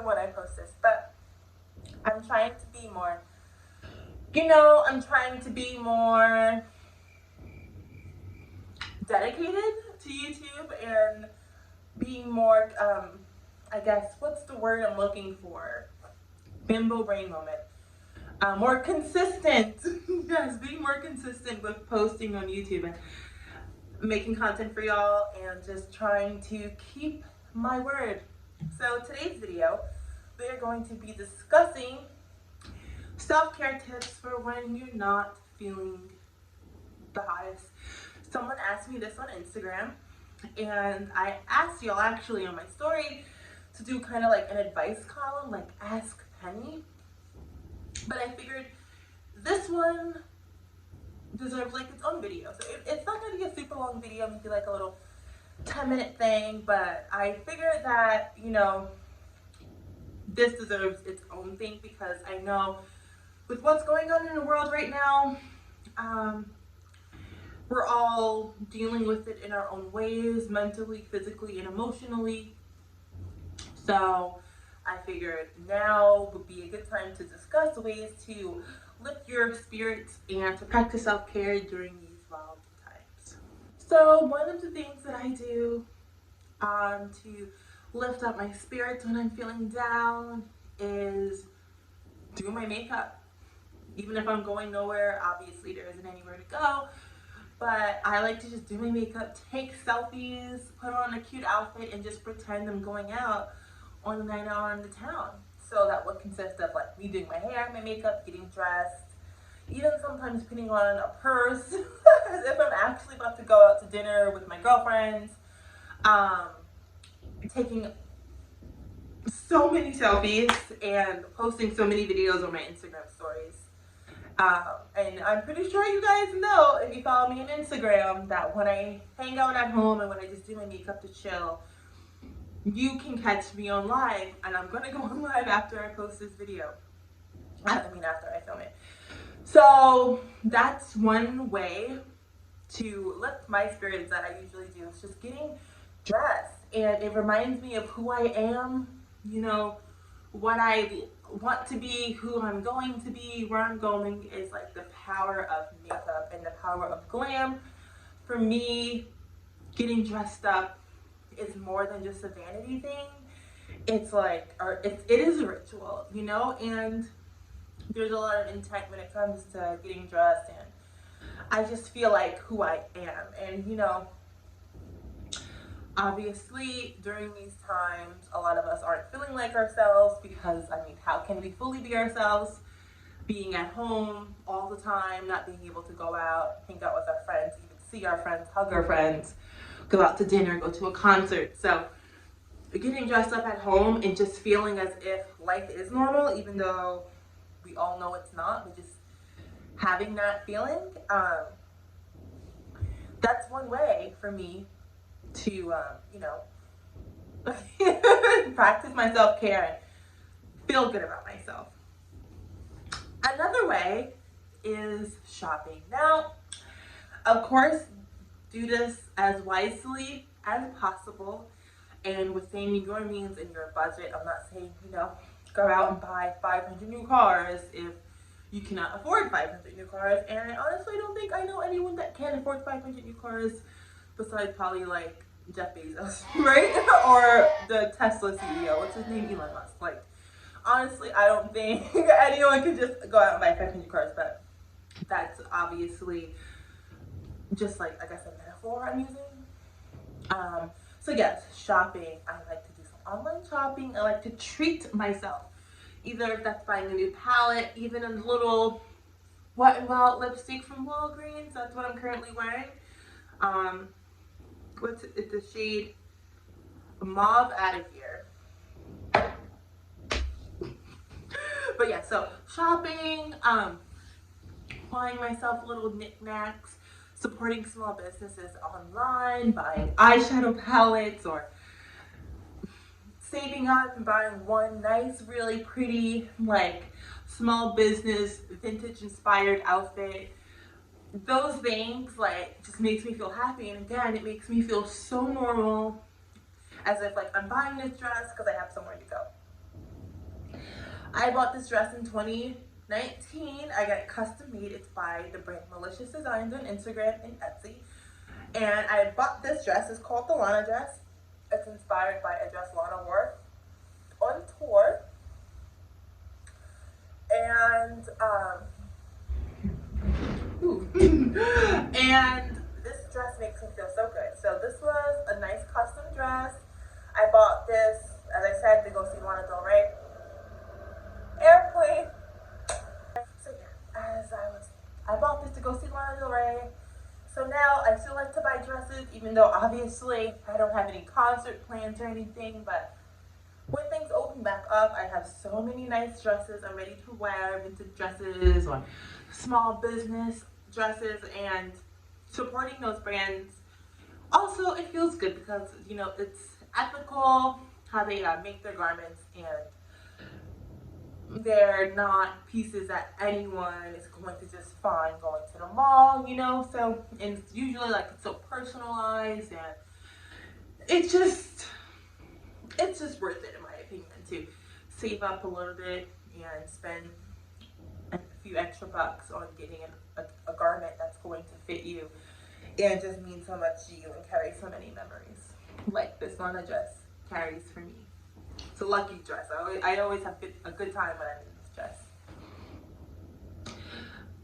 when I post this, but I'm trying to be more, I'm trying to be more dedicated to YouTube and being more, I guess, what's the word I'm looking for? Bimbo brain moment. More consistent. Yes, being more consistent with posting on YouTube and making content for y'all and just trying to keep my word. So today's video, we are going to be discussing self-care tips for when you're not feeling the hottest. Someone asked me this on Instagram, and I asked y'all actually on my story to do kind of like an advice column, like Ask Penny. But I figured this one deserves like its own video. So it's not going to be a super long video, maybe like a little 10-minute thing, but I figured that, this deserves its own thing because I know with what's going on in the world right now, we're all dealing with it in our own ways, mentally, physically, and emotionally. So I figured now would be a good time to discuss ways to lift your spirits and to practice self-care during these wild times. So one of the things that I do to lift up my spirits when I'm feeling down is do my makeup. Even if I'm going nowhere, obviously there isn't anywhere to go, but I like to just do my makeup, take selfies, put on a cute outfit, and just pretend I'm going out on a night out into town. So that would consist of like me doing my hair, my makeup, getting dressed, even sometimes putting on a purse as if I'm actually about to go out to dinner with my girlfriends, taking so many selfies and posting so many videos on my Instagram stories. And I'm pretty sure you guys know, if you follow me on Instagram, that when I hang out at home and when I just do my makeup to chill, you can catch me on live, and I'm gonna go on live after I post this video. After I film it. So that's one way to lift my spirits that I usually do. It's just getting dressed, and it reminds me of who I am, what I want to be, who I'm going to be, where I'm going. Is like the power of makeup and the power of glam. For me, getting dressed up is more than just a vanity thing. It's like, it is a ritual, and there's a lot of intent when it comes to getting dressed, and I just feel like who I am. And obviously during these times, a lot of us aren't feeling like ourselves because, how can we fully be ourselves being at home all the time, not being able to go out, hang out with our friends, even see our friends, hug our friends, go out to dinner, go to a concert. So getting dressed up at home and just feeling as if life is normal, even though we all know it's not, but just having that feeling, that's one way for me to, practice my self-care and feel good about myself. Another way is shopping. Now, of course, do this as wisely as possible and within your means and your budget. I'm not saying, go out and buy 500 new cars if you cannot afford 500 new cars. And I honestly don't think I know anyone that can afford 500 new cars besides probably like Jeff Bezos, right? Or the Tesla CEO, what's his name? Elon Musk. Like, honestly, I don't think anyone can just go out and buy 500 cars, but that's obviously just like, I guess, a metaphor I'm using. So yes, shopping. I like to do some online shopping. I like to treat myself. Either if that's buying a new palette, even a little Wet n Wild lipstick from Walgreens. That's what I'm currently wearing. It's the shade Mauve Attitude. But yeah, so shopping, buying myself little knickknacks, supporting small businesses online, buying eyeshadow palettes, or saving up and buying one nice, really pretty, like, small business, vintage inspired outfit. Those things, like, just makes me feel happy. And again, it makes me feel so normal, as if, like, I'm buying this dress because I have somewhere to go. I bought this dress in 2019. I got it custom made. It's by the brand Malicious Designs on Instagram and Etsy. And I bought this dress. It's called the Lana dress. It's inspired by a dress Lana wore on tour. And and this dress makes me feel so good. So this was a nice custom dress. I bought this, as I said, to go see Lana Del Rey. Airplane. So yeah, I bought this to go see Lana Del Rey. So now I still like to buy dresses, even though obviously I don't have any concert plans or anything, but when things open back up, I have so many nice dresses I'm ready to wear, vintage dresses or small business dresses, and supporting those brands. Also, it feels good because, you know, it's ethical how they make their garments, and they're not pieces that anyone is going to just find going to the mall, you know. So, and it's usually like it's so personalized, and it's just worth it in my opinion to save up a little bit and spend a few extra bucks on getting a garment that's going to fit you and just mean so much to you and carry so many memories like this Lana dress carries for me. It's a lucky dress. I always have a good time when I'm in this dress.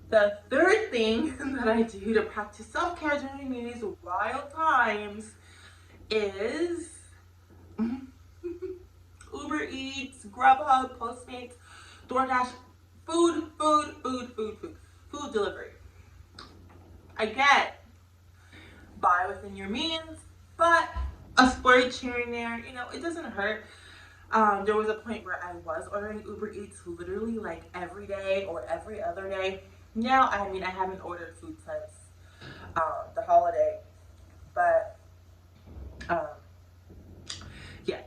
The third thing that I do to practice self-care during these wild times is Uber Eats, Grubhub, Postmates, DoorDash, food delivery. I get buy within your means, but a splurge here and there, you know, it doesn't hurt. There was a point where I was ordering Uber Eats literally like every day or every other day. Now, I mean, I haven't ordered food since the holiday, but yeah.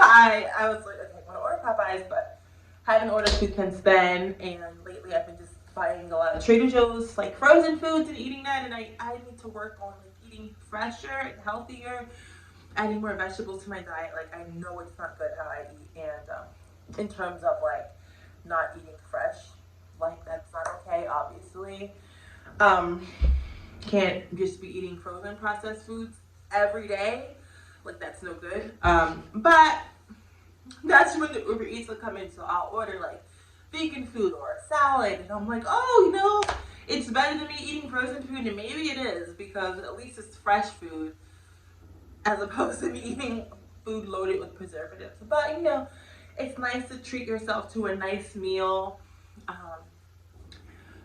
I was like, okay, I want to order Popeyes, but haven't ordered food since then. And lately, I've been just buying a lot of Trader Joe's like frozen foods and eating that. And I need to work on like eating fresher and healthier, adding more vegetables to my diet. Like, I know it's not good how I eat, and in terms of like not eating fresh, like that's not okay, obviously. Can't just be eating frozen processed foods every day. Like, that's no good. But that's when the Uber Eats will come in, so I'll order like vegan food or a salad, and I'm like, oh, you know, it's better than me eating frozen food, and maybe it is, because at least it's fresh food as opposed to me eating food loaded with preservatives. But, you know, it's nice to treat yourself to a nice meal.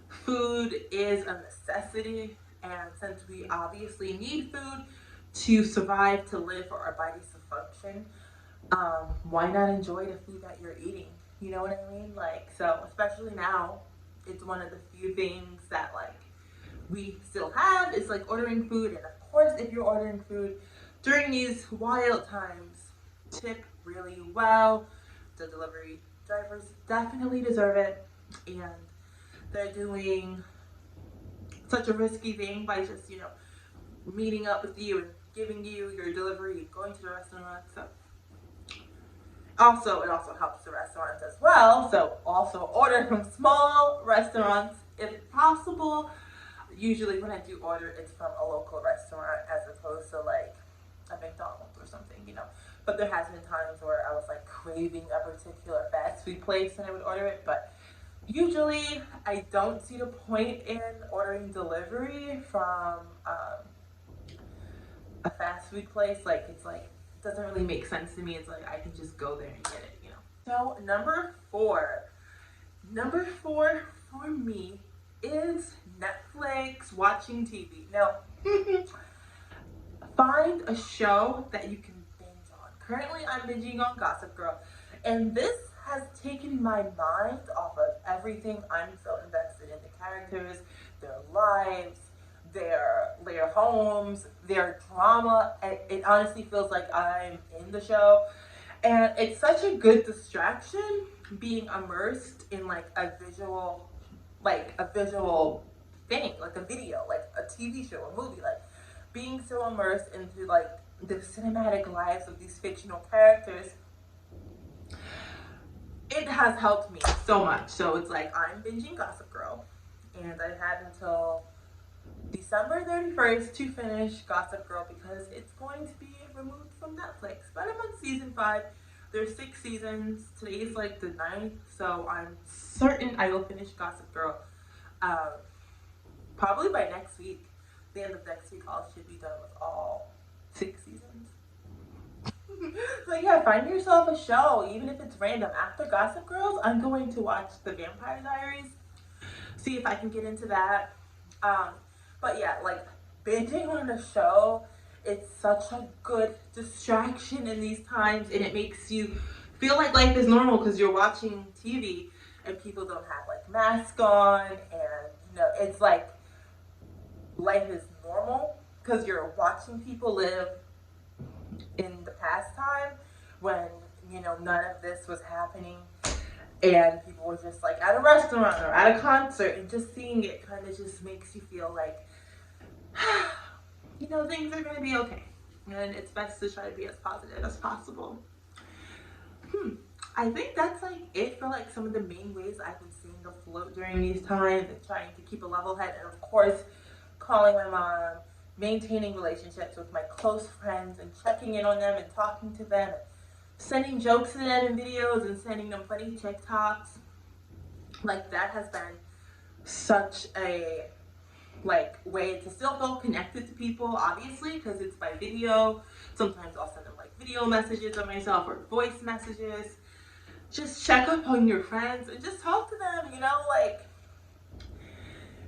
Food is a necessity, and since we obviously need food to survive, to live, for our bodies to function, why not enjoy the food that you're eating? You know what I mean? Like, so especially now, it's one of the few things that like we still have is like ordering food. And of course, if you're ordering food during these wild times, tip really well. The delivery drivers definitely deserve it, and they're doing such a risky thing by just, you know, meeting up with you and giving you your delivery, going to the restaurant. So also, it also helps the restaurants as well. So also order from small restaurants if possible. Usually when I do order, it's from a local restaurant as opposed to like a McDonald's or something, you know. But there has been times where I was like craving a particular fast food place and I would order it. But usually I don't see the point in ordering delivery from a fast food place. Like, it's like, it doesn't really make sense to me. It's like, I can just go there and get it, you know. So number four for me is Netflix, watching TV. Now, find a show that you can binge on. Currently, I'm binging on Gossip Girl, and this has taken my mind off of everything. I'm so invested in the characters, their lives, their homes, their drama. It honestly feels like I'm in the show, and it's such a good distraction being immersed in like a visual thing, like a video, like a TV show, a movie, like being so immersed into like the cinematic lives of these fictional characters. It has helped me so much. So it's like I'm binging Gossip Girl, and I've had until December 31st to finish Gossip Girl because it's going to be removed from Netflix. But I'm on season 5. There's 6 seasons. Today is like the 9th, so I'm certain I will finish Gossip Girl. Probably by next week. The end of next week, I should be done with all 6 seasons. So yeah, find yourself a show, even if it's random. After Gossip Girls, I'm going to watch The Vampire Diaries. See if I can get into that. But yeah, like binging on a show, it's such a good distraction in these times, and it makes you feel like life is normal because you're watching TV and people don't have like masks on, and you know it's like life is normal because you're watching people live in the past time when you know none of this was happening and people were just like at a restaurant or at a concert, and just seeing it kind of just makes you feel like you know things are going to be okay, and it's best to try to be as positive as possible. I think that's like it for like some of the main ways I've been seeing afloat during these times, and trying to keep a level head, and of course calling my mom, maintaining relationships with my close friends and checking in on them and talking to them, and sending jokes to them in videos and sending them funny TikToks. Like that has been such a like way to still feel connected to people, obviously, because it's by video. Sometimes I'll send them like video messages of myself or voice messages. Just check up on your friends and just talk to them, you know, like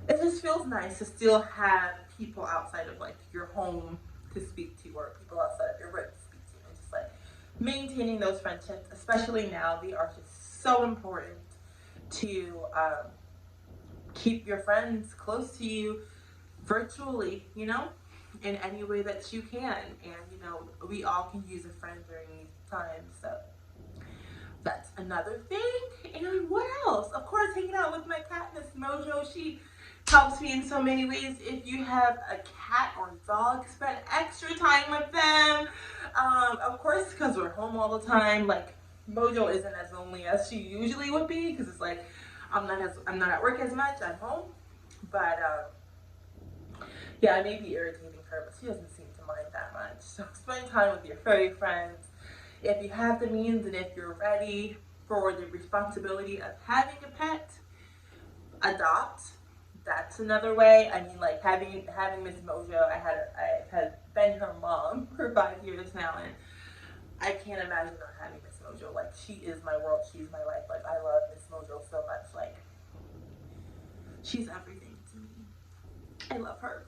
it just feels nice to still have people outside of like your home to speak to, or people outside of your work to speak to, and just like maintaining those friendships, especially now, they are just so important to keep your friends close to you virtually, you know, in any way that you can. And you know, we all can use a friend during these times, so that's another thing. And what else? Of course, hanging out with my cat, Miss Mojo. She helps me in so many ways. If you have a cat or dog, spend extra time with them. Of course, because we're home all the time, like Mojo isn't as lonely as she usually would be, because it's like I'm not at work as much. I'm home, but yeah, I may be irritating her, but she doesn't seem to mind that much. So spend time with your furry friends. If you have the means and if you're ready for the responsibility of having a pet, adopt. That's another way. I mean, like having Miss Mojo, I had been her mom for 5 years now, and I can't imagine not having Miss Mojo. Like she is my world. She's my life. Like I love Miss Mojo so much. Like she's everything to me. I love her.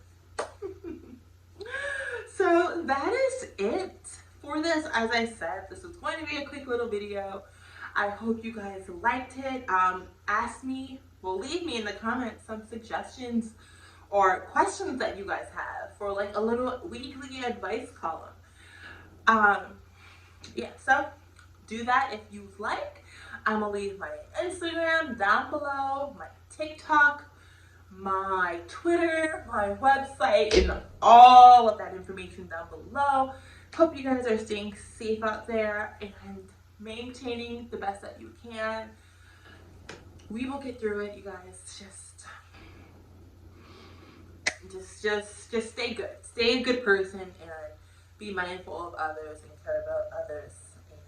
So that is it for this. As I said, this was going to be a quick little video. I hope you guys liked it. Leave me in the comments some suggestions or questions that you guys have for like a little weekly advice column. Yeah, so do that if you'd like. I'm gonna leave my Instagram down below, my TikTok, my Twitter, my website, and all of that information down below. Hope you guys are staying safe out there and maintaining the best that you can. We will get through it, you guys. Just stay good. Stay a good person and be mindful of others and care about others. And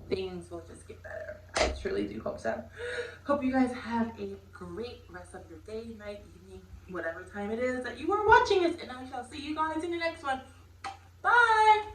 things will just get better. I truly do hope so. Hope you guys have a great rest of your day, night, evening, whatever time it is that you are watching this. And I shall see you guys in the next one. Bye!